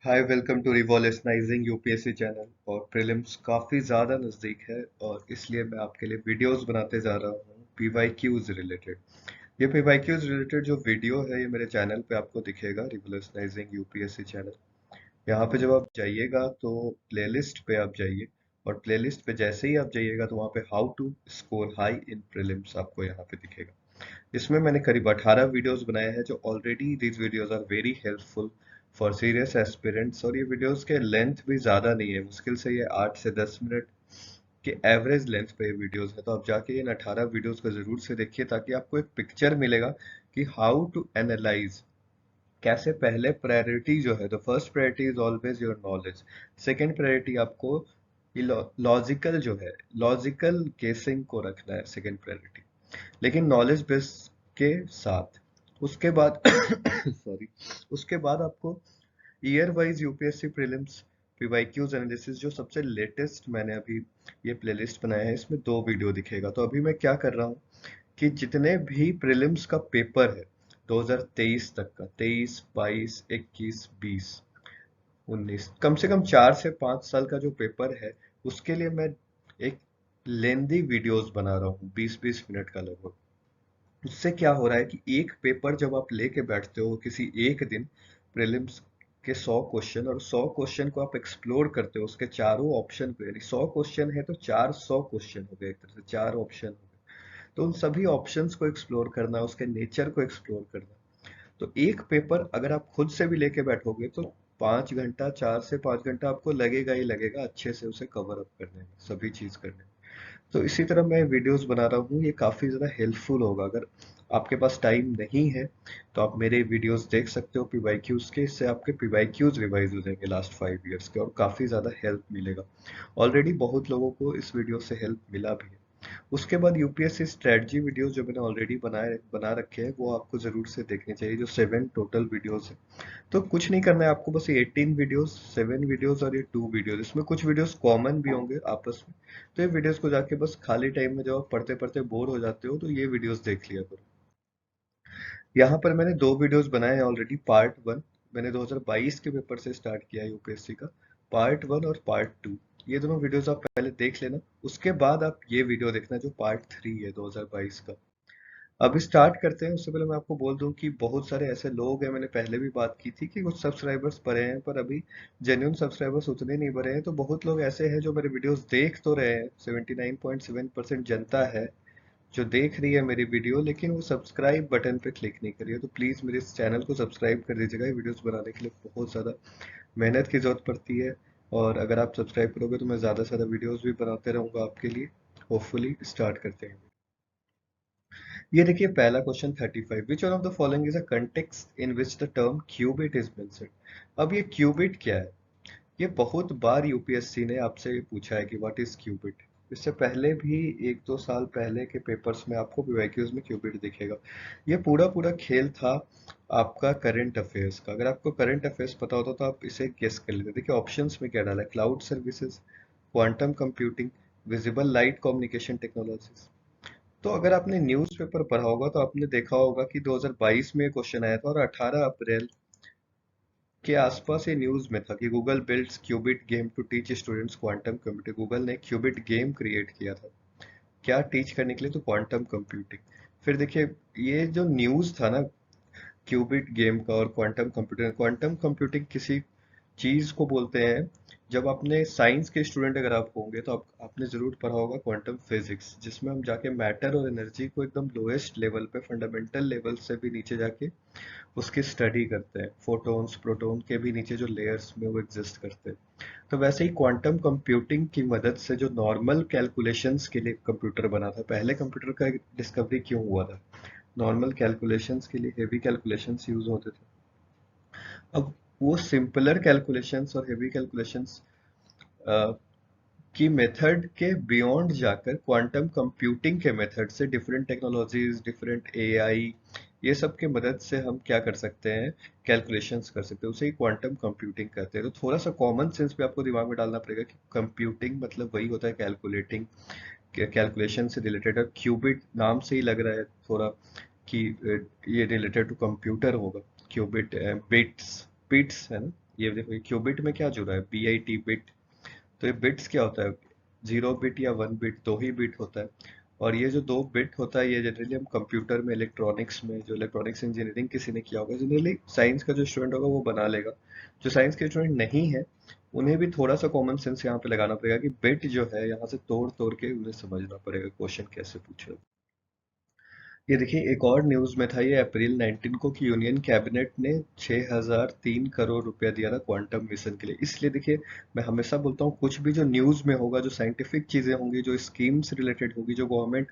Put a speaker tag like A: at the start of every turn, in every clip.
A: Hi welcome to revolutionising UPSC channel. और prelims काफ़ी ज़्यादा नज़दीक है और इसलिए मैं आपके लिए वीडियोस बनाते जा रहा हूँ पीवाईक्यूज रिलेटेड। ये पीवाईक्यूज रिलेटेड जो वीडियो है ये मेरे चैनल पे आपको दिखेगा, रिवॉल्यूशनाइजिंग यूपीएससी चैनल। यहाँ पे जब आप जाइएगा तो प्लेलिस्ट पे आप जाइए, और प्लेलिस्ट पे जैसे ही आप जाइएगा तो वहाँ पे how to score high in prelims आपको यहाँ पे दिखेगा। इसमें मैंने करीब 18 वीडियोस बनाए हैं जो already these videos are very helpful for serious aspirants. और ये वीडियोस के लेंथ भी ज़्यादा नहीं है, मुश्किल से ये 8 से 10 मिनट के एवरेज लेंथ पे ये वीडियोस है। तो आप जाके इन 18 वीडियोस को ज़रूर से देखिए ताकि आपको एक पिक्चर मिलेगा कि हाउ टू एनालाइज, कैसे पहले प्रायोरिटी जो है, the first priority is always your knowledge. Second priority आपको लॉजिकल जो है, लॉजिकल केसिंग को रखना है सेकेंड प्रायोरिटी, लेकिन नॉलेज बेस के साथ। उसके बाद सॉरी, उसके बाद आपको year wise UPSC prelims PYQs analysis जो सबसे लेटेस्ट मैंने अभी ये प्लेलिस्ट बनाया है, इसमें 2 वीडियो दिखेगा। तो अभी मैं क्या कर रहा हूँ कि जितने भी प्रीलिम्स का पेपर है 2023 तक का, 23, 22, 21, 20, 19, कम से कम 4 से 5 साल का जो पेपर है, उसके लिए मैं एक लेंदी वीडियोस बना रहा हूँ, 20-20 मिनट का लगभग। उससे क्या हो रहा है कि एक पेपर जब आप लेके बैठते हो किसी एक दिन, प्रीलिम्स के 100 क्वेश्चन, और 100 क्वेश्चन को आप एक्सप्लोर करते हो उसके चारों ऑप्शन को, यानी 100 क्वेश्चन है तो 400 क्वेश्चन हो गए, एक तरह से 4 ऑप्शन हो गए। तो उन सभी ऑप्शंस को एक्सप्लोर करना, उसके नेचर को एक्सप्लोर करना। तो एक पेपर अगर आप खुद से भी लेके बैठोगे तो 5 घंटा, 4 से 5 घंटा आपको लगेगा ही लगेगा अच्छे से उसे कवर अप करने में, सभी चीज करने में। तो इसी तरह मैं वीडियोस बना रहा हूँ, ये काफ़ी ज़्यादा हेल्पफुल होगा। अगर आपके पास टाइम नहीं है तो आप मेरे वीडियोस देख सकते हो पीवाईक्यूज के, इससे आपके पीवाईक्यूज रिवाइज हो जाएंगे लास्ट 5 इयर्स के, और काफ़ी ज़्यादा हेल्प मिलेगा। ऑलरेडी बहुत लोगों को इस वीडियो से हेल्प मिला भी है। उसके बाद यूपीएससी स्ट्रेटजी वीडियोस जो मैंने ऑलरेडी बना रखे हैं वो आपको ज़रूर से देखने चाहिए, जो 7 टोटल वीडियोस है। तो कुछ नहीं करना है आपको, बस ये 18 वीडियोस, 7 वीडियोस और ये 2 वीडियोस, इसमें कुछ वीडियोस कॉमन भी होंगे आपस में। तो ये वीडियोस को जाके बस खाली टाइम में जब आप पढ़ते पढ़ते बोर हो जाते हो तो ये वीडियोस देख लिया करो। यहाँ पर मैंने 2 वीडियोस बनाए हैं ऑलरेडी। पार्ट 1 मैंने 2022 के पेपर से स्टार्ट किया है यूपीएससी का, पार्ट 1 और पार्ट 2। ये दोनों वीडियोस आप पहले देख लेना, उसके बाद आप ये वीडियो देखना जो पार्ट 3 है 2022 का। अभी स्टार्ट करते हैं उससे पहले मैं आपको बोल दूं कि बहुत सारे ऐसे लोग हैं, मैंने पहले भी बात की थी कि कुछ सब्सक्राइबर्स बढ़े हैं पर अभी जेन्युइन सब्सक्राइबर्स उतने नहीं बढ़े हैं। तो बहुत लोग ऐसे हैं जो मेरे वीडियोस देख तो रहे हैं, 79.7% जनता है जो देख रही है मेरी वीडियो, लेकिन वो सब्सक्राइब बटन पे क्लिक नहीं कर रही है। तो प्लीज़ मेरे इस चैनल को सब्सक्राइब कर दीजिएगा, ये वीडियोस बनाने के लिए बहुत ज़्यादा मेहनत की ज़रूरत पड़ती है। और अगर आप सब्सक्राइब करोगे तो मैं ज़्यादा से ज़्यादा वीडियोस भी बनाते रहूँगा आपके लिए। होपफुली स्टार्ट करते हैं। ये देखिए पहला question 35, which one of the following is a context in which the term qubit is mentioned. अब ये क्यूबिट क्या है, ये बहुत बार यूपीएससी ने आपसे पूछा है कि व्हाट इज क्यूबिट। इससे पहले भी 1-2 साल पहले के पेपर्स में आपको पीवाईक्यूज में क्यूबिट दिखेगा। ये पूरा पूरा खेल था आपका करंट अफेयर्स का। अगर आपको करंट अफेयर्स पता होता तो आप इसे गेस कर लेते। देखिए ऑप्शंस में क्या डाला है, cloud services, quantum computing, visible light communication technologies. तो अगर आपने न्यूज़पेपर पढ़ा होगा तो आपने देखा होगा कि 2022 में क्वेश्चन आया था, और 18 अप्रैल के आसपास ये न्यूज़ में था कि Google builds qubit game to teach students quantum computing. Google ने क्यूबिट गेम क्रिएट किया था, क्या टीच करने के लिए, तो क्वांटम कंप्यूटिंग। फिर देखिए ये जो न्यूज़ था ना क्यूबिट गेम का और क्वांटम कंप्यूटिंग किसी चीज को बोलते हैं। जब आपने साइंस के स्टूडेंट अगर आप होंगे तो आपने जरूर पढ़ा होगा क्वांटम फिजिक्स, जिसमें हम जाके मैटर और एनर्जी को एकदम लोएस्ट लेवल पे, फंडामेंटल लेवल से भी नीचे जाके उसकी स्टडी करते हैं। फोटॉन्स प्रोटॉन के भी नीचे जो लेयर्स में वो एग्जिस्ट करते हैं। तो वैसे ही क्वांटम कंप्यूटिंग की मदद से जो नॉर्मल कैलकुलेशंस के लिए कंप्यूटर बना था, पहले कंप्यूटर का डिस्कवरी क्यों हुआ था, नॉर्मल कैलकुलेशंस के लिए, हेवी कैलकुलेशंस यूज होते थे। अब वो सिंपलर कैलकुलेशंस और हेवी कैलकुलेशंस की मेथड के बियॉन्ड जाकर क्वांटम कंप्यूटिंग के मेथड से, डिफरेंट टेक्नोलॉजीज, डिफरेंट एआई, ये सब के मदद से हम क्या कर सकते हैं, कैलकुलेशंस कर सकते हैं। उसे ही क्वांटम कंप्यूटिंग कहते हैं। तो थोड़ा सा कॉमन सेंस भी आपको दिमाग में डालना पड़ेगा कि कंप्यूटिंग मतलब वही होता है कैलकुलेटिंग, कैलकुलेशन से रिलेटेड। और क्यूबिट नाम से ही लग रहा है थोड़ा कि ये रिलेटेड टू कंप्यूटर होगा। क्यूबिट बिट्स बिट्स है ना, ये देखो क्यूबिट में क्या जुड़ा है, BIT बिट। तो ये बिट्स क्या होता है, 0 बिट या 1 बिट, दो ही बिट होता है। और ये जो 2 बिट होता है ये जनरली हम कंप्यूटर में, इलेक्ट्रॉनिक्स में, जो इलेक्ट्रॉनिक्स इंजीनियरिंग किसी ने किया होगा, जनरली साइंस का जो स्टूडेंट होगा वो बना लेगा। जो साइंस के स्टूडेंट नहीं है उन्हें भी थोड़ा सा कॉमन सेंस यहाँ पे लगाना पड़ेगा कि बिट जो है यहाँ से तोड़ तोड़ के उन्हें समझना पड़ेगा क्वेश्चन कैसे पूछे। ये देखिए एक और न्यूज में था, ये अप्रैल 19 को, कि यूनियन कैबिनेट ने 6003 करोड़ रुपया दिया था क्वांटम मिशन के लिए। इसलिए देखिए मैं हमेशा बोलता हूँ कुछ भी जो न्यूज में होगा, जो साइंटिफिक चीजें होंगी, जो स्कीम्स रिलेटेड होगी, जो गवर्नमेंट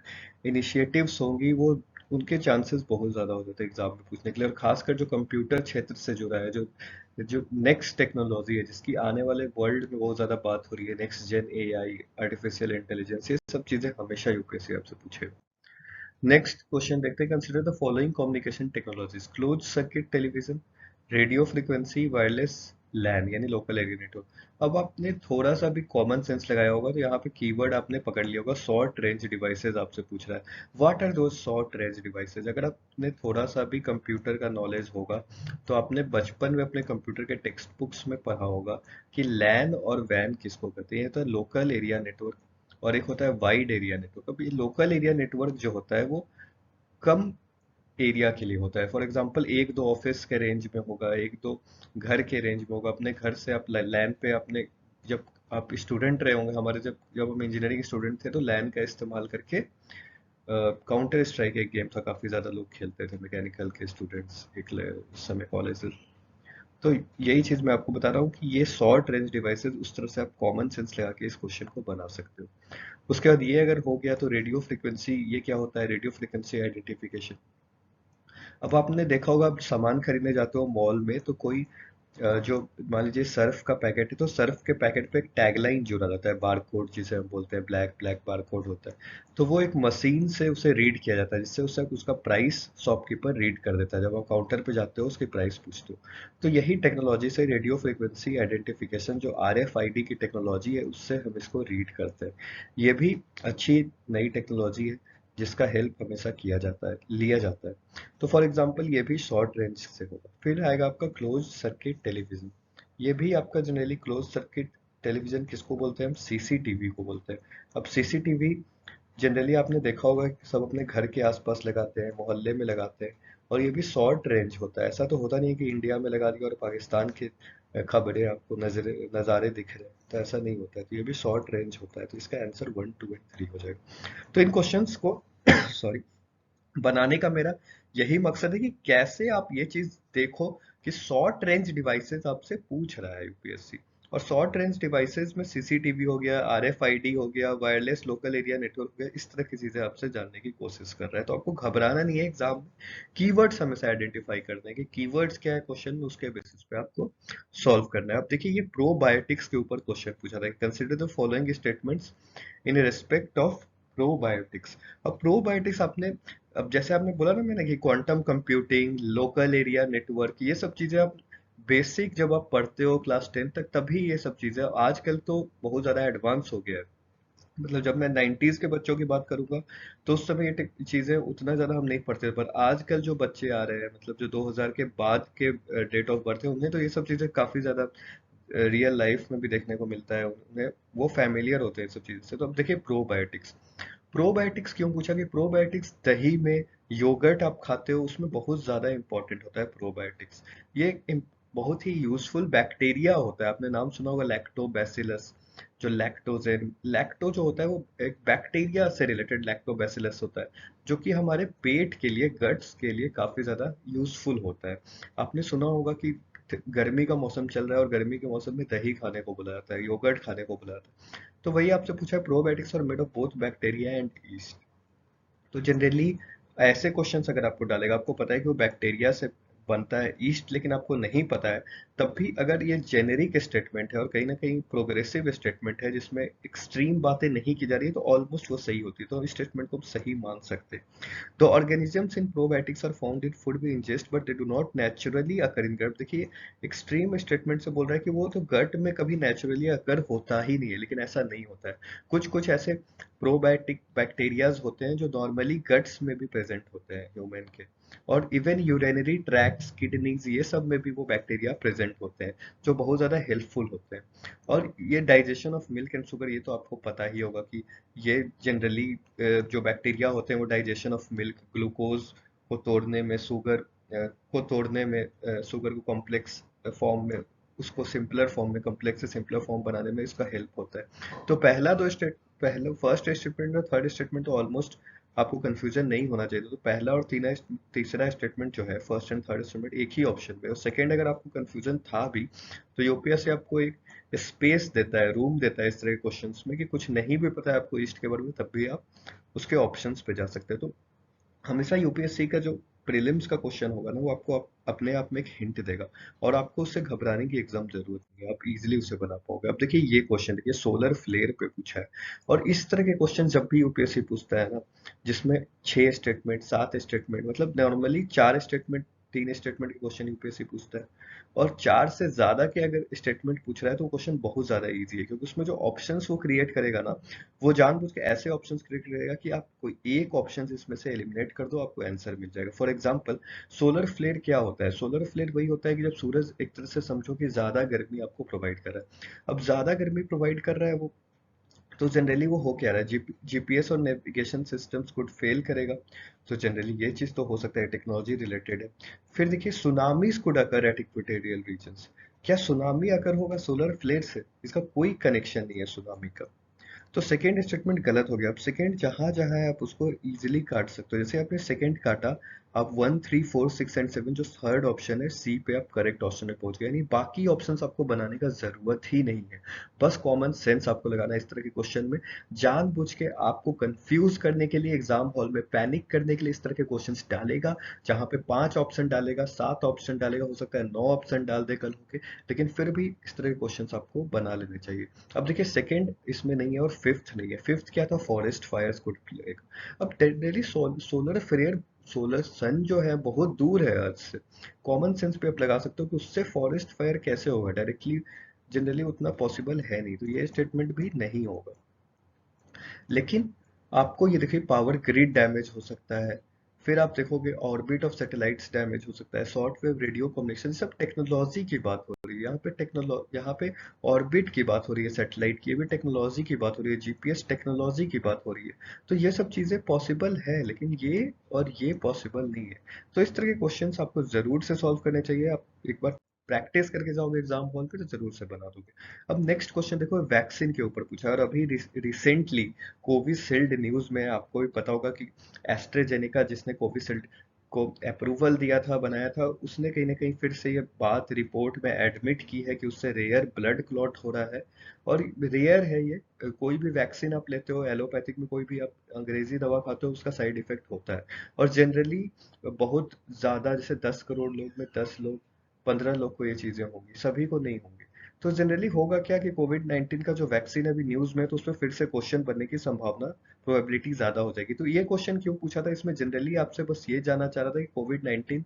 A: इनिशिएटिव्स होंगी, वो उनके चांसेस बहुत ज्यादा हो जाते हैं एग्जाम में पूछने के लिए। और खासकर जो कंप्यूटर क्षेत्र से जुड़ा है, जो जो नेक्स्ट टेक्नोलॉजी है जिसकी आने वाले वर्ल्ड में बहुत ज्यादा बात हो रही है, next gen AI, artificial intelligence, ये सब चीजें हमेशा यूपीएससी आपसे पूछेगा। नेक्स्ट क्वेश्चन देखते हैं, consider the following communication technologies, close circuit television, radio frequency, wireless LAN यानी लोकल एरिया नेटवर्क। अब आपने थोड़ा सा भी कॉमन सेंस लगाया होगा तो यहाँ पे कीवर्ड आपने पकड़ लिया होगा, शॉर्ट रेंज डिवाइसेज आपसे पूछ रहा है। What are those short range devices? अगर आपने थोड़ा सा भी कंप्यूटर का नॉलेज होगा तो आपने बचपन में अपने कंप्यूटर के टेक्स्ट बुक्स में पढ़ा होगा कि लैन और वैन किसको कहते हैं। तो लोकल एरिया नेटवर्क, और एक होता है वाइड एरिया नेटवर्क। अब ये लोकल एरिया नेटवर्क जो होता है वो कम एरिया के लिए होता है। फॉर एग्जांपल एक दो ऑफिस के रेंज में होगा, एक दो घर के रेंज में होगा। अपने घर से आप लैन पे अपने, जब आप स्टूडेंट रहे होंगे, हमारे जब जब हम इंजीनियरिंग स्टूडेंट थे तो लैन का इस्तेमाल करके काउंटर स्ट्राइक एक गेम था, काफी ज्यादा लोग खेलते थे मैकेनिकल के स्टूडेंट्स एक उस समय कॉलेज। तो यही चीज मैं आपको बता रहा हूँ कि ये शॉर्ट रेंज डिवाइसेस, उस तरह से आप कॉमन सेंस लगा के इस क्वेश्चन को बना सकते हो। उसके बाद ये अगर हो गया तो रेडियो फ्रिक्वेंसी, ये क्या होता है, रेडियो फ्रिक्वेंसी आइडेंटिफिकेशन। अब आपने देखा होगा, आप सामान खरीदने जाते हो मॉल में तो कोई जो मान लीजिए सर्फ का पैकेट है तो सर्फ के पैकेट पे एक टैगलाइन जुड़ा रहता है, बार कोड जिसे हम बोलते हैं, ब्लैक ब्लैक बार कोड होता है। तो वो एक मशीन से उसे रीड किया जाता है, जिससे उससे उसका प्राइस शॉपकीपर रीड कर देता है। जब आप काउंटर पे जाते हो उसकी प्राइस पूछते हो, तो यही टेक्नोलॉजी से रेडियो फ्रिक्वेंसी आइडेंटिफिकेशन, जो RFID की टेक्नोलॉजी है, उससे हम इसको रीड करते हैं। ये भी अच्छी नई टेक्नोलॉजी है जिसका हेल्प हमेशा किया जाता है, लिया जाता है। तो फॉर एग्जांपल ये भी शॉर्ट रेंज से होगा। फिर आएगा आपका क्लोज सर्किट टेलीविजन। ये भी आपका जनरली क्लोज सर्किट टेलीविजन किसको बोलते हैं, हम CCTV को बोलते हैं। अब CCTV जनरली आपने देखा होगा कि सब अपने घर के आसपास लगाते हैं, मोहल्ले में लगाते हैं। और ये भी शॉर्ट रेंज होता है। ऐसा तो होता नहीं है कि इंडिया में लगा दिया और पाकिस्तान के खबरें आपको नज़ारे दिख रहे हैं, तो ऐसा नहीं होता है। तो ये भी शॉर्ट रेंज होता है। तो इसका आंसर 1 2 एंड 3 हो जाएगा। तो इन क्वेश्चंस को सॉरी बनाने का मेरा यही मकसद है कि कैसे आप ये चीज देखो कि शॉर्ट रेंज डिवाइसेस आपसे पूछ रहा है यूपीएससी। और शॉर्ट रेंज डिवाइसेस में CCTV हो गया, RFID हो गया, वायरलेस लोकल एरिया नेटवर्क हो गया, इस तरह की चीजें आपसे जानने की कोशिश कर रहा है। तो आपको घबराना नहीं है एग्जाम में। कीवर्ड्स हमेशा आइडेंटिफाई करने हैं कि कीवर्ड्स क्या है क्वेश्चन में, उसके बेसिस पे आपको सॉल्व करना है। अब देखिए ये प्रोबायोटिक्स के ऊपर क्वेश्चन पूछा था, consider the following statements in respect of probiotics. अब प्रोबायोटिक्स आपने, अब जैसे आपने बोला ना मैंने कि quantum computing, local area network, ये सब चीजें आप बेसिक जब आप पढ़ते हो क्लास 10 तक तभी ये सब चीजें। आजकल तो बहुत ज्यादा एडवांस हो गया है। मतलब जब मैं 90s के बच्चों की बात करूंगा तो उस समय ये चीजें उतना ज्यादा हम नहीं पढ़ते थे। पर आजकल जो बच्चे आ रहे हैं, मतलब जो 2000 के बाद के डेट ऑफ बर्थ है, उन्हें तो ये सब चीजें काफी ज्यादा रियल लाइफ में भी देखने को मिलता है। उन्हें वो फैमिलियर होते हैं इन सब चीजों से। तो अब देखिए प्रोबायोटिक्स। प्रोबायोटिक्स क्यों पूछा, कि प्रोबायोटिक्स दही में, योगर्ट आप खाते हो उसमें बहुत ज्यादा इंपॉर्टेंट होता है प्रोबायोटिक्स। ये बहुत ही यूजफुल बैक्टीरिया होता है। आपने नाम सुना होगा लैक्टोबैसिलस। जो लैक्टोजेन, लैक्टो जो होता है वो एक बैक्टीरिया से रिलेटेड लैक्टोबैसिलस होता है, जो कि हमारे पेट के लिए, गट्स के लिए काफी ज्यादा यूजफुल होता है। आपने सुना होगा कि गर्मी का मौसम चल रहा है और गर्मी के मौसम में दही खाने को बोला जाता है, योगर्ट खाने को बोला जाता है। तो वही आपसे पूछा है, प्रोबायोटिक्स और made of both bacteria and east. तो जनरली ऐसे क्वेश्चंस अगर आपको डालेगा, आपको पता है कि वो बैक्टीरिया से बनता है ईस्ट, लेकिन आपको नहीं पता है, तब भी अगर ये जेनेरिक स्टेटमेंट है और कहीं ना कहीं प्रोग्रेसिव स्टेटमेंट है जिसमें एक्सट्रीम बातें नहीं की जा रही है, तो ऑलमोस्ट वो सही होती है। तो इस स्टेटमेंट को हम सही मान सकते हैं। The organisms in probiotics are found in food we ingest, but they do not naturally occur in gut। देखिए एक्सट्रीम स्टेटमेंट से बोल रहा है कि वो तो गट में कभी नेचुरली अकर होता ही नहीं है, लेकिन ऐसा नहीं होता है। कुछ कुछ ऐसे प्रोबायोटिक बैक्टीरियाज होते हैं जो नॉर्मली गट्स में भी प्रेजेंट होते हैं ह्यूमन के। और इवन यूरिनरी ट्रैक्ट्स, किडनीज, ये सब में भी वो बैक्टीरिया प्रेजेंट प्रेजेंट होते हैं जो बहुत ज़्यादा हेल्पफुल होते हैं। और ये digestion of milk and sugar, ये तो आपको पता ही होगा कि ये जनरली जो बैक्टीरिया होते हैं वो डाइजेशन ऑफ मिल्क, ग्लूकोज को तोड़ने में, शुगर को कॉम्प्लेक्स फॉर्म में, उसको सिंपलर फॉर्म में, कॉम्प्लेक्स से सिंपलर फॉर्म बनाने में इसका हेल्प होता है। तो पहला फर्स्ट स्टेटमेंट और थर्ड स्टेटमेंट तो ऑलमोस्ट आपको कंफ्यूजन नहीं होना चाहिए। तो पहला और तीसरा स्टेटमेंट जो है, फर्स्ट एंड थर्ड स्टेटमेंट एक ही ऑप्शन में, और सेकंड अगर आपको कंफ्यूजन था भी तो यूपीएससी आपको एक स्पेस देता है, रूम देता है इस तरह के क्वेश्चंस में कि कुछ नहीं भी पता है आपको ईस्ट के बारे में, तब भी आप उसके ऑप्शंस पे जा सकते हैं। तो हमेशा यूपीएससी का जो प्रीलिम्स का क्वेश्चन होगा ना, वो आपको अपने आप में एक हिंट देगा, और आपको उससे घबराने की एकदम जरूरत नहीं है, आप इजीली उसे बना पाओगे। अब देखिए ये क्वेश्चन, देखिए सोलर फ्लेयर पे पूछा है, और इस तरह के क्वेश्चन जब भी यूपीएससी पूछता है ना, जिसमें 6 स्टेटमेंट, 7 स्टेटमेंट, मतलब नॉर्मली 4 स्टेटमेंट, 3 स्टेटमेंट के क्वेश्चन यूपीएससी पूछता है, और 4 से ज्यादा के अगर स्टेटमेंट पूछ रहा है तो क्वेश्चन बहुत ज्यादा इजी है, क्योंकि उसमें जो ऑप्शंस वो क्रिएट करेगा ना, वो जानबूझ के ऐसे ऑप्शंस क्रिएट करेगा कि आप कोई एक ऑप्शन इसमें से एलिमिनेट कर दो, आपको आंसर मिल जाएगा। फॉर एग्जांपल, सोलर फ्लेयर क्या होता है? सोलर फ्लेयर वही होता है कि जब सूरज एक तरह से समझो कि ज्यादा गर्मी आपको प्रोवाइड कर रहा है। अब ज्यादा गर्मी प्रोवाइड कर रहा है वो, तो जनरली वो हो क्या रहा है, जीपीएस और नेविगेशन सिस्टम्स को फेल करेगा। तो जनरली ये चीज तो हो सकता है, टेक्नोलॉजी रिलेटेड है। फिर देखिए, tsunamis could occur at equatorial regions. क्या सुनामी अकर होगा सोलर फ्लेयर से? इसका कोई कनेक्शन नहीं है सुनामी का। तो सेकेंड स्टेटमेंट गलत हो गया। अब सेकेंड जहां जहां है आप उसको इजीली काट सकते हो। जैसे आपने सेकेंड काटा, आप 1, 3, 4, 6 एंड 7, जो थर्ड ऑप्शन है सी पे, आप करेक्ट ऑप्शन में पहुंच गए, यानी बाकी ऑप्शंस आपको बनाने का जरूरत ही नहीं है। बस कॉमन सेंस आपको लगाना है इस तरह के क्वेश्चन में, जानबूझ के आपको कंफ्यूज करने के लिए, एग्जाम हॉल में पैनिक करने के लिए इस तरह के क्वेश्चंस डालेगा, जहां पे 5 ऑप्शन डालेगा, 7 ऑप्शन डालेगा, हो सकता है 9 ऑप्शन डाल दे कल होके, लेकिन फिर भी इस तरह के क्वेश्चंस आपको बना लेने चाहिए। अब देखिए, सेकंड इसमें नहीं है और फिफ्थ नहीं है। फिफ्थ क्या था? Forest fires could plague. अब डेली सोलर फ्लेयर, सोलर सन जो है बहुत दूर है अर्थ से, कॉमन सेंस पे आप लगा सकते हो कि उससे फॉरेस्ट फायर कैसे होगा डायरेक्टली, जनरली उतना पॉसिबल है नहीं, तो ये स्टेटमेंट भी नहीं होगा। लेकिन आपको ये देखिए, पावर ग्रिड डैमेज हो सकता है, फिर आप देखोगे ऑर्बिट ऑफ सैटेलाइट्स डैमेज हो सकता है, शॉर्ट वेव रेडियो कम्युनिकेशन, सब टेक्नोलॉजी की बात हो रही है यहाँ पे ऑर्बिट की बात हो रही है, सैटेलाइट की, ये भी टेक्नोलॉजी की बात हो रही है, जीपीएस टेक्नोलॉजी की बात हो रही है। तो ये सब चीजें पॉसिबल है, लेकिन ये और ये पॉसिबल नहीं है। तो इस तरह के क्वेश्चंस आपको जरूर से सॉल्व करने चाहिए। आप एक बार प्रैक्टिस करके जाओगे एग्जाम हॉल पे तो जरूर से बना दोगे। अब नेक्स्ट क्वेश्चन देखो, वैक्सीन के ऊपर पूछा है, और अभी रिसेंटली कोविशील्ड न्यूज में आपको भी पता होगा कि एस्ट्रेजेनेका, जिसने कोविशील्ड को अप्रूवल दिया था, बनाया था, उसने कहीं ना कहीं फिर से ये बात रिपोर्ट में एडमिट की है कि उससे रेयर ब्लड क्लॉट हो रहा है। और रेयर है ये, कोई भी वैक्सीन आप लेते हो, एलोपैथिक में कोई भी आप अंग्रेजी दवा खाते हो, उसका साइड इफेक्ट होता है। और जनरली बहुत ज्यादा, जैसे 10 करोड़ लोग में 10 लोग, 15 लोग को ये चीजें होंगी, सभी को नहीं होंगी। तो जनरली होगा क्या कि कोविड 19 का जो वैक्सीन अभी न्यूज में है, तो उसमें फिर से क्वेश्चन बनने की संभावना, प्रोबेबिलिटी ज्यादा हो जाएगी। तो ये क्वेश्चन क्यों पूछा था इसमें, जनरली आपसे बस ये जानना चाह रहा था कि कोविड 19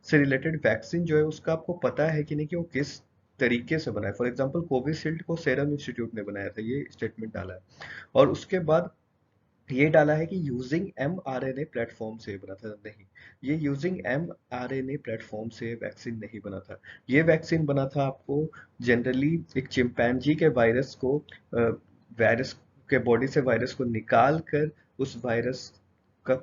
A: से रिलेटेड वैक्सीन जो है उसका आपको पता है कि नहीं, कि वो किस तरीके से बना है। फॉर एग्जाम्पल, कोविशील्ड को सेरम इंस्टीट्यूट ने बनाया था, ये स्टेटमेंट डाला है। और उसके बाद ये डाला है कि यूजिंग mRNA प्लेटफॉर्म से बना था। नहीं, ये यूजिंग mRNA प्लेटफॉर्म से वैक्सीन नहीं बना था। ये वैक्सीन बना था आपको जनरली एक चिंपैंजी के वायरस को, वायरस के बॉडी से वायरस को निकाल कर, उस वायरस का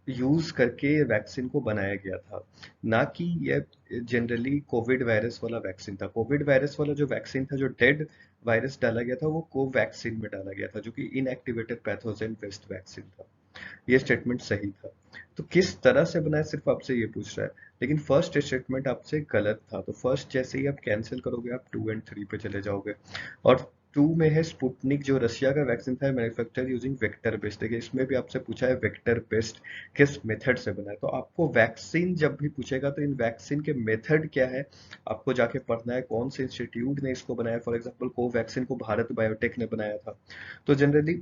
A: यूज करके ये वैक्सीन को बनाया गया था, ना कि ये जनरली कोविड वायरस वाला वैक्सीन था। कोविड वायरस वाला जो वैक्सीन था, जो डेड वायरस डाला गया था, वो कोवैक्सीन में डाला गया था, जो कि इनएक्टिवेटेड पैथोजन बेस्ड वैक्सीन था। ये स्टेटमेंट सही था। तो किस तरह से बनाया, सिर्फ आपसे ये पूछ रहा है, लेकिन फर्स्ट स्टेटमेंट आपसे गलत था। तो फर्स्ट जैसे ही आप कैंसिल करोगे, आप 2 एंड 3 पे चले जाओगे। और 2 में है स्पुतनिक, जो रशिया का वैक्सीन था, मैन्युफैक्चर यूजिंग वेक्टर बेस्ड। देखिए, इसमें भी आपसे पूछा है वेक्टर बेस्ड किस मेथड से बना है। तो आपको वैक्सीन जब भी पूछेगा तो इन वैक्सीन के मेथड क्या है आपको जाके पढ़ना है, कौन से इंस्टीट्यूट ने इसको बनाया। फॉर एग्जाम्पल, कोवैक्सीन को भारत बायोटेक ने बनाया था। तो जनरली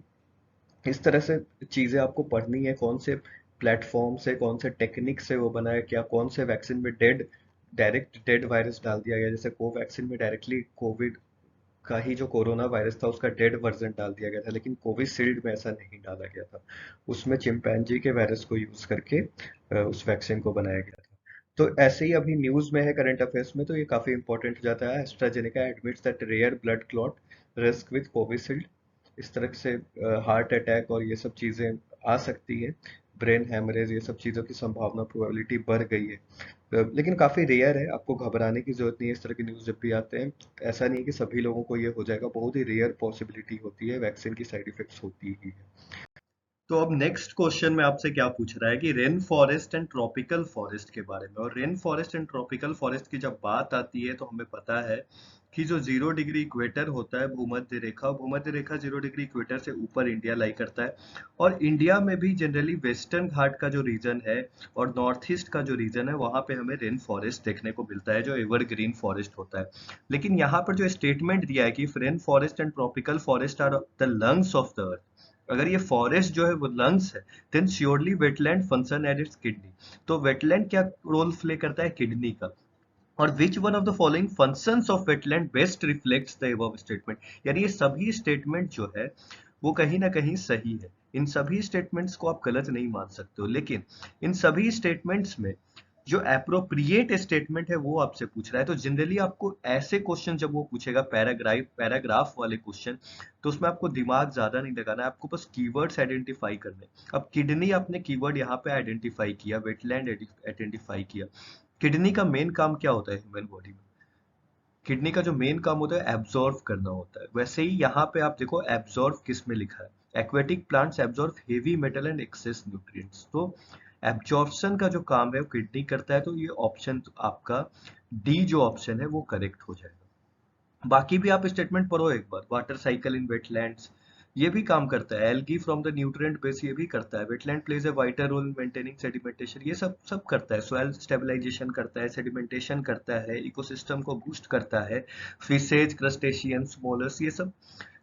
A: इस तरह से चीजें आपको पढ़नी है, कौन से प्लेटफॉर्म से, कौन से टेक्निक से वो बना है, क्या कौन से वैक्सीन में डायरेक्ट डेड वायरस डाल दिया गया, जैसे कोवैक्सीन में डायरेक्टली कोविड का ही जो कोरोना वायरस था उसका डेड वर्जन डाल दिया गया था, लेकिन कोविशील्ड में ऐसा नहीं डाला गया था। उसमें चिंपैंजी के वायरस को यूज करके उस वैक्सीन को बनाया गया था। तो ऐसे ही अभी न्यूज में है करंट अफेयर्स में, तो ये काफी इंपॉर्टेंट हो जाता है। AstraZeneca admits that rare blood clot risk with Covishield. इस तरह से हार्ट अटैक और ये सब चीजें आ सकती है, ब्रेन हैमरेज, ये सब चीजों की संभावना, प्रोबेबिलिटी बढ़ गई है। लेकिन काफी रेयर है, आपको घबराने की जरूरत नहीं है। इस तरह की न्यूज जब भी आते हैं, ऐसा नहीं है कि सभी लोगों को ये हो जाएगा, बहुत ही रेयर पॉसिबिलिटी होती है, वैक्सीन की साइड इफेक्ट्स होती ही है। तो अब नेक्स्ट क्वेश्चन में आपसे क्या पूछ रहा है कि rain forest and tropical forest के बारे में। और rain forest and tropical forest की जब बात आती है तो हमें पता है कि जो 0 डिग्री इक्वेटर होता है, भूमध्य रेखा 0 डिग्री इक्वेटर से ऊपर इंडिया लाई करता है। और इंडिया में भी जनरली वेस्टर्न घाट का जो रीजन है और नॉर्थ ईस्ट का जो रीजन है, वहां पे हमें रेन फॉरेस्ट देखने को मिलता है, जो एवरग्रीन फॉरेस्ट होता है। लेकिन यहाँ पर जो स्टेटमेंट दिया है कि rain forest and tropical forest are the lungs of the earth, अगर ये फॉरेस्ट जो है वो लंग्स है, then surely wetland function as its kidney. तो वेटलैंड क्या रोल प्ले करता है? किडनी का। और which one of the following functions of wetland best reflects the above statement. यानी ये सभी स्टेटमेंट जो है वो कहीं ना कहीं सही है। इन सभी स्टेटमेंट्स को आप गलत नहीं मान सकते हो, लेकिन इन सभी स्टेटमेंट्स में जो अप्रोप्रिएट स्टेटमेंट है वो आपसे पूछ रहा है। तो जनरली आपको ऐसे क्वेश्चन जब वो पूछेगा, पैराग्राफ वाले क्वेश्चन, तो उसमें आपको दिमाग ज्यादा नहीं लगाना है, आपको बस कीवर्ड्स आइडेंटिफाई करने। अब किडनी आपने कीवर्ड यहाँ पे आइडेंटिफाई किया, वेटलैंड आइडेंटिफाई किया। किडनी का मेन काम क्या होता है ह्यूमन बॉडी में? किडनी का जो मेन काम होता है एब्जॉर्व करना होता है। वैसे ही यहाँ पे आप देखो एब्जॉर्व किस में लिखा है, aquatic plants absorb heavy metal and excess nutrients. तो एब्जॉर्प्शन का जो काम है वो किडनी करता है, तो ये ऑप्शन आपका डी जो ऑप्शन है वो करेक्ट हो जाएगा। बाकी भी आप स्टेटमेंट पढ़ो एक बार। वाटर साइकिल इन वेटलैंड्स ये भी काम करता है, algae from the nutrient base ये भी करता है, wetland plays a wider role in maintaining sedimentation, ये सब सब करता है, सॉइल स्टेबलाइजेशन करता है, सेडिमेंटेशन करता है, इकोसिस्टम को बूस्ट करता है, फिशेज, क्रस्टेशियंस, मोलस, ये सब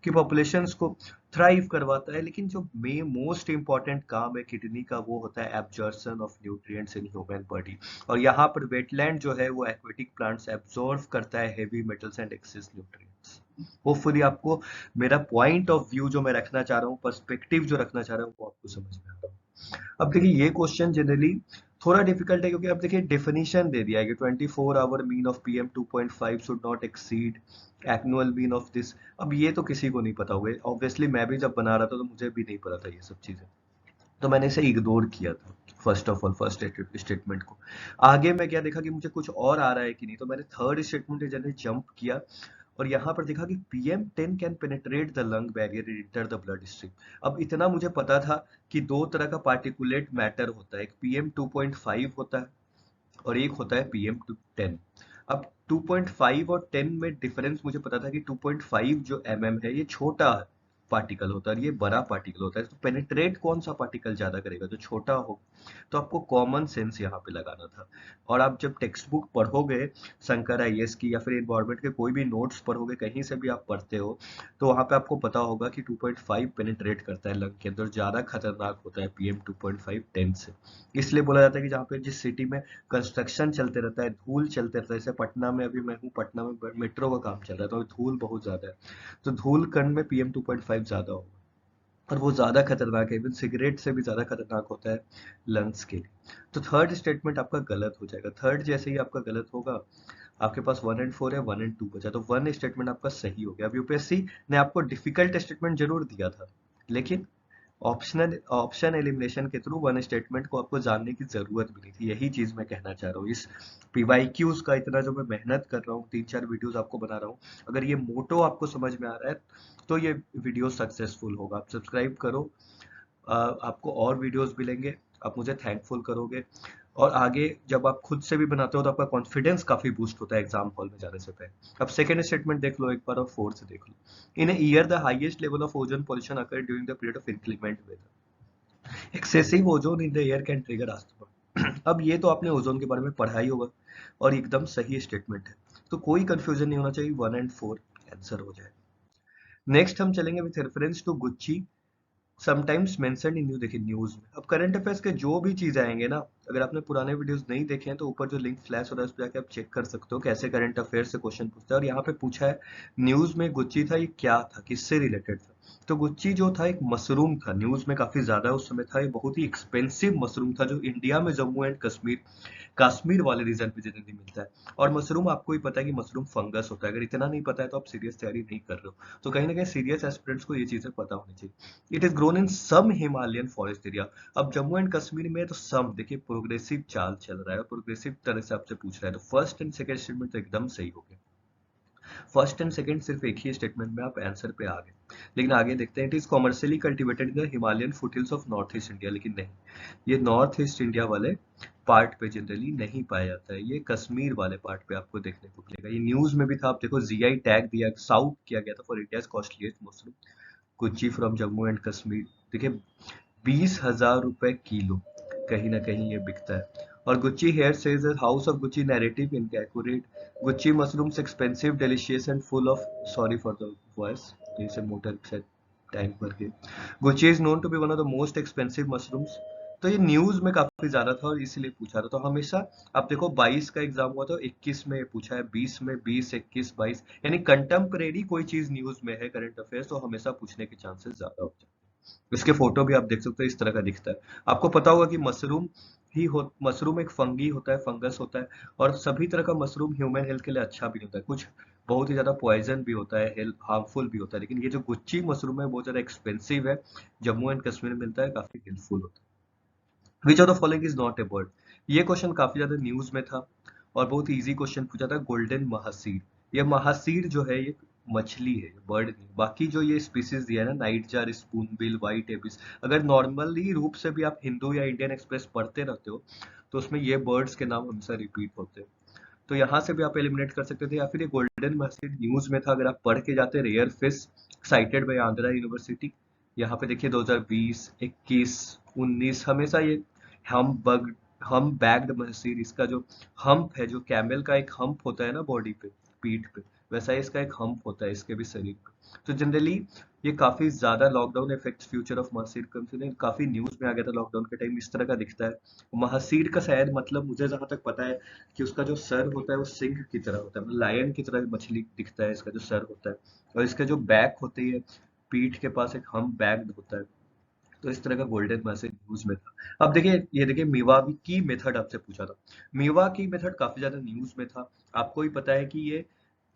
A: की पॉपुलेशंस को थ्राइव करवाता है। लेकिन जो मोस्ट इंपॉर्टेंट काम है किडनी का वो होता है absorption of nutrients in human body. और यहाँ पर वेटलैंड जो है वो एक्वेटिक प्लांट्स एब्जॉर्व करता है heavy metals and excess nutrients. Hopefully आपको मेरा पॉइंट ऑफ व्यू जो मैं रखना चाह रहा हूँ, पर्सपेक्टिव जो रखना चाह रहा हूँ, वो आपको समझ में आ रहा है। अब देखिए ये क्वेश्चन जनरली थोड़ा डिफिकल्ट है, क्योंकि अब देखिए डेफिनेशन दे दिया है कि 24 hour mean of PM 2.5 should not exceed annual mean of this. अब ये तो किसी को नहीं पता होगा, ऑब्वियसली मैं भी जब बना रहा था तो मुझे भी नहीं पता था ये सब चीजें, तो मैंने इसे इग्नोर किया था first of all, first statement को। आगे मैं क्या देखा कि मुझे कुछ और आ रहा है कि नहीं, तो मैंने थर्ड स्टेटमेंट जनरली जंप किया और यहाँ पर देखा कि PM10 can penetrate the lung barrier enter the blood stream. अब इतना मुझे पता था कि दो तरह का पार्टिकुलेट मैटर होता है, एक PM2.5 होता है और एक होता है PM10। अब 2.5 और 10 में डिफरेंस मुझे पता था कि 2.5 जो है ये छोटा पार्टिकल होता है और ये बड़ा पार्टिकल होता है। तो पेनिट्रेट कौन सा पार्टिकल ज्यादा करेगा? जो छोटा हो। तो आपको कॉमन सेंस यहाँ पे लगाना था। और आप जब टेक्स्ट बुक पढ़ोगे, शंकर आईएएस की या फिर एनवायरमेंट के कोई भी नोट्स पढ़ोगे, कहीं से भी आप पढ़ते हो, तो वहां पे आपको पता होगा कि 2.5 पेनिट्रेट करता है लंग के अंदर, ज्यादा खतरनाक होता है PM2.5 10 से। इसलिए बोला जाता है कि जहाँ पे जिस सिटी में कंस्ट्रक्शन चलते रहता है, धूल चलते रहता है, जैसे पटना में, अभी मैं हूँ पटना में, मेट्रो का काम चल रहा है, तो धूल बहुत ज्यादा है। तो धूल कण में PM2.5 ज्यादा होगा और वो ज्यादा खतरनाक है, इवन सिगरेट से भी ज्यादा खतरनाक होता है लंग्स के लिए। तो थर्ड स्टेटमेंट आपका गलत हो जाएगा। थर्ड जैसे ही आपका गलत होगा, आपके पास 1 और 4 है, 1 और 2 बचा, तो 1 स्टेटमेंट आपका सही हो गया। अब यूपीएससी ने आपको डिफिकल्ट स्टेटमेंट जरूर दिया था, लेकिन ऑप्शन एलिमिनेशन के थ्रू 1 स्टेटमेंट को आपको जानने की जरूरत भी नहीं थी। यही चीज मैं कहना चाह रहा हूँ। इस पीवाईक्यूज का इतना जो मैं मेहनत कर रहा हूँ, 3-4 वीडियोस आपको बना रहा हूँ, अगर ये मोटो आपको समझ में आ रहा है तो ये वीडियो सक्सेसफुल होगा। आप सब्सक्राइब करो, आपको और वीडियोस मिलेंगे, आप मुझे थैंकफुल करोगे। और आगे जब आप खुद से भी बनाते हो तो आपका कॉन्फिडेंस काफी बूस्ट होता है एग्जाम हॉल में जाने से पहले। अब सेकंड स्टेटमेंट देख लो एक बार और फोर्थ देख लो। In year the highest level of ozone pollution occur during the period of inclement weather, excessive ozone in the air can trigger asthma. अब ये तो आपने ओजोन के बारे में पढ़ा ही होगा और एकदम सही स्टेटमेंट है, तो कोई कंफ्यूजन नहीं होना चाहिए, 1 और 4 आंसर हो जाए। नेक्स्ट हम चलेंगे with reference to gucchi sometimes mentioned in new. देखिए न्यूज में अब करंट अफेयर्स के जो भी चीज आएंगे ना, अगर आपने पुराने वीडियोस नहीं देखे हैं तो ऊपर जो लिंक फ्लैश हो रहा है उस पर जाके आप चेक कर सकते हो कैसे करंट अफेयर्स से क्वेश्चन पूछता है। और यहाँ पे पूछा है न्यूज में गुच्ची था, ये क्या था, किससे रिलेटेड था? तो गुच्ची जो था एक मशरूम था, न्यूज में काफी ज्यादा उस समय था, ये बहुत ही एक्सपेंसिव मशरूम था जो इंडिया में जम्मू एंड कश्मीर कश्मीर वाले रीजन पे जनरली मिलता है। और मशरूम आपको ही पता है कि मशरूम फंगस होता है, अगर इतना नहीं पता है तो आप सीरियस तैयारी नहीं कर रहे हो। तो कहीं ना कहीं सीरियस एस्पिरेंट्स को ये चीजें पता होनी चाहिए। It is grown in some Himalayan forest area. अब जम्मू एंड कश्मीर में तो सम देखिए प्रोग्रेसिव चाल चल रहा है, प्रोग्रेसिव तरह से आपसे पूछ रहा है, तो फर्स्ट एंड सेकंड स्टेटमेंट तो एकदम सही हो गया। फर्स्ट एंड सेकंड सिर्फ एक ही स्टेटमेंट में आप आंसर पे आ गए। लेकिन आगे देखते हैं, it is commercially cultivated in the Himalayan foothills of north east India, लेकिन नहीं, ये नॉर्थ ईस्ट इंडिया वाले पार्ट पे जनरली नहीं पाया जाता है, ये कश्मीर वाले पार्ट पे आपको देखने को मिलेगा। ये न्यूज में भी था, आप देखो जीआई टैग दिया साउथ किया गया था for India's costliest mushroom Gucci from Jammu and Kashmir. देखिए 20,000 रुपए किलो कहीं ना कहीं ये बिकता है। और Gucci heir says House of Gucci narrative inaccurate, gucchi mushrooms expensive delicious and full of, sorry for the voice, जैसे मोटर से टैंक भर के, gucchi is known to be one of the most expensive mushrooms. तो ये न्यूज में काफी ज्यादा था और इसीलिए पूछा था। तो हमेशा आप देखो 22 का एग्जाम हुआ था, 21 में पूछा है, 20 में, 20, 21, 22, यानी कंटेम्परेरी कोई चीज न्यूज में है करंट अफेयर्स तो हमेशा पूछने के चांसेस ज्यादा होते हैं। इसके फोटो भी आप देख सकते हो, इस तरह का दिखता है। आपको पता होगा कि मशरूम एक फंगी होता है, फंगस होता है। और सभी तरह का मशरूम ह्यूमन हेल्थ के लिए अच्छा भी होता है, कुछ बहुत ही ज्यादा पॉइजन भी होता है, हेल्थ हार्मफुल भी होता है। लेकिन ये जो गुच्ची मशरूम है बहुत ज्यादा एक्सपेंसिव है, जम्मू एंड कश्मीर में मिलता है, काफी हेल्पफुल होता है। Which of the following is not a bird, ये क्वेश्चन काफी ज्यादा न्यूज में था और बहुत इजी क्वेश्चन पूछा था। गोल्डन महासीर, ये महासीर जो है ये मछली है, बर्ड नहीं। बाकी जो ये स्पीसीज दिया है ना, नाइट जार, स्पूनबिल, व्हाइट एबिस, अगर नॉर्मली रूप से भी आप हिंदू या इंडियन एक्सप्रेस पढ़ते रहते हो तो उसमें ये बर्ड्स के नाम हमेशा रिपीट होते हैं। तो यहाँ से भी आप एलिमिनेट कर सकते थे, या फिर ये गोल्डन महासीर न्यूज में था, अगर आप पढ़ के जाते rare fish sighted by Andhra university. यहाँ पे देखिए 2020, 21, 19 हमेशा ये हम बग हम बैग्ड महसीर, इसका जो हम्प है, जो कैमल का एक हम्प होता है ना बॉडी पे, पीठ पे, वैसा ही इसका एक हम्प होता है इसके भी शरीर पे। तो जनरली ये काफी ज्यादा lockdown effects future of mahseer काफी न्यूज में आ गया था लॉकडाउन के टाइम, इस तरह का दिखता है। महसीर का शायद मतलब मुझे जहां तक पता है कि उसका जो सर होता है वो सिंह की तरह होता है, मतलब लायन की तरह मछली दिखता है इसका जो सर होता है। और इसके जो बैक होती है, पीठ के पास एक हम बैग होता है। तो इस तरह का गोल्डन मैसेज न्यूज में था। अब देखिए, ये देखिए मेवा की मेथड आपसे पूछा था। मेवा की मेथड काफी ज्यादा न्यूज में था। आपको ही पता है कि ये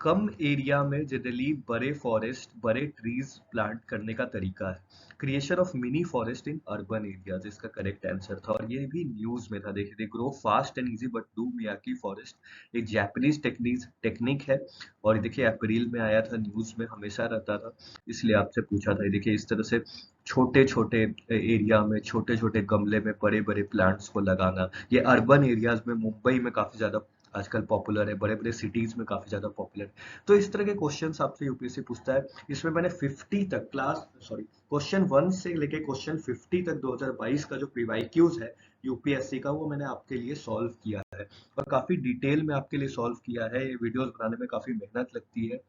A: कम एरिया में जनरली बड़े फॉरेस्ट, बड़े ट्रीज प्लांट करने का तरीका है। Creation of mini forest in urban areas इसका करेक्ट आंसर था, और ये भी न्यूज में था। देखिए, they grow fast and easy but do Miyawaki forest, एक जापानीज टेक्निक है। और ये देखिए अप्रैल में आया था, न्यूज में हमेशा रहता था, इसलिए आपसे पूछा था। ये देखिए इस तरह से छोटे छोटे एरिया में, छोटे छोटे गमले में बड़े बड़े प्लांट्स को लगाना, ये अर्बन एरियाज में, मुंबई में काफी ज्यादा आजकल पॉपुलर है, बड़े बड़े सिटीज में काफी ज्यादा पॉपुलर है। तो इस तरह के क्वेश्चंस आपसे यूपीएससी पूछता है। इसमें मैंने 50 तक क्वेश्चन 1 से लेके क्वेश्चन 50 तक 2022 का जो पीवाईक्यूज है यूपीएससी का, वो मैंने आपके लिए सॉल्व किया है, और काफी डिटेल में आपके लिए सॉल्व किया है। ये वीडियोस बनाने में काफी मेहनत लगती है।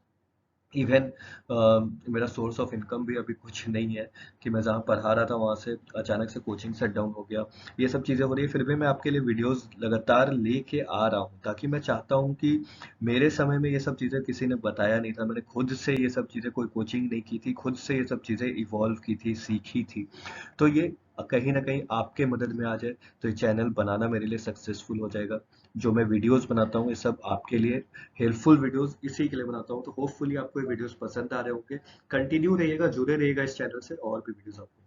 A: इवन मेरा सोर्स ऑफ इनकम भी अभी कुछ नहीं है, कि मैं जहाँ पढ़ा रहा था वहाँ से अचानक से कोचिंग सेट डाउन हो गया, ये सब चीज़ें हो रही है। फिर भी मैं आपके लिए वीडियोस लगातार लेके आ रहा हूँ, ताकि मैं चाहता हूँ कि मेरे समय में ये सब चीज़ें किसी ने बताया नहीं था, मैंने खुद से ये सब चीज़ें, कोई कोचिंग नहीं की थी, खुद से ये सब चीज़ें इवॉल्व की थी, सीखी थी। तो ये कहीं ना कहीं आपके मदद में आ जाए तो ये चैनल बनाना मेरे लिए सक्सेसफुल हो जाएगा। जो मैं वीडियोस बनाता हूँ ये सब आपके लिए हेल्पफुल वीडियोस इसी के लिए बनाता हूँ। तो होपफुली आपको ये वीडियोस पसंद आ रहे होंगे। कंटिन्यू रहिएगा, जुड़े रहिएगा इस चैनल से, और भी वीडियोस आपको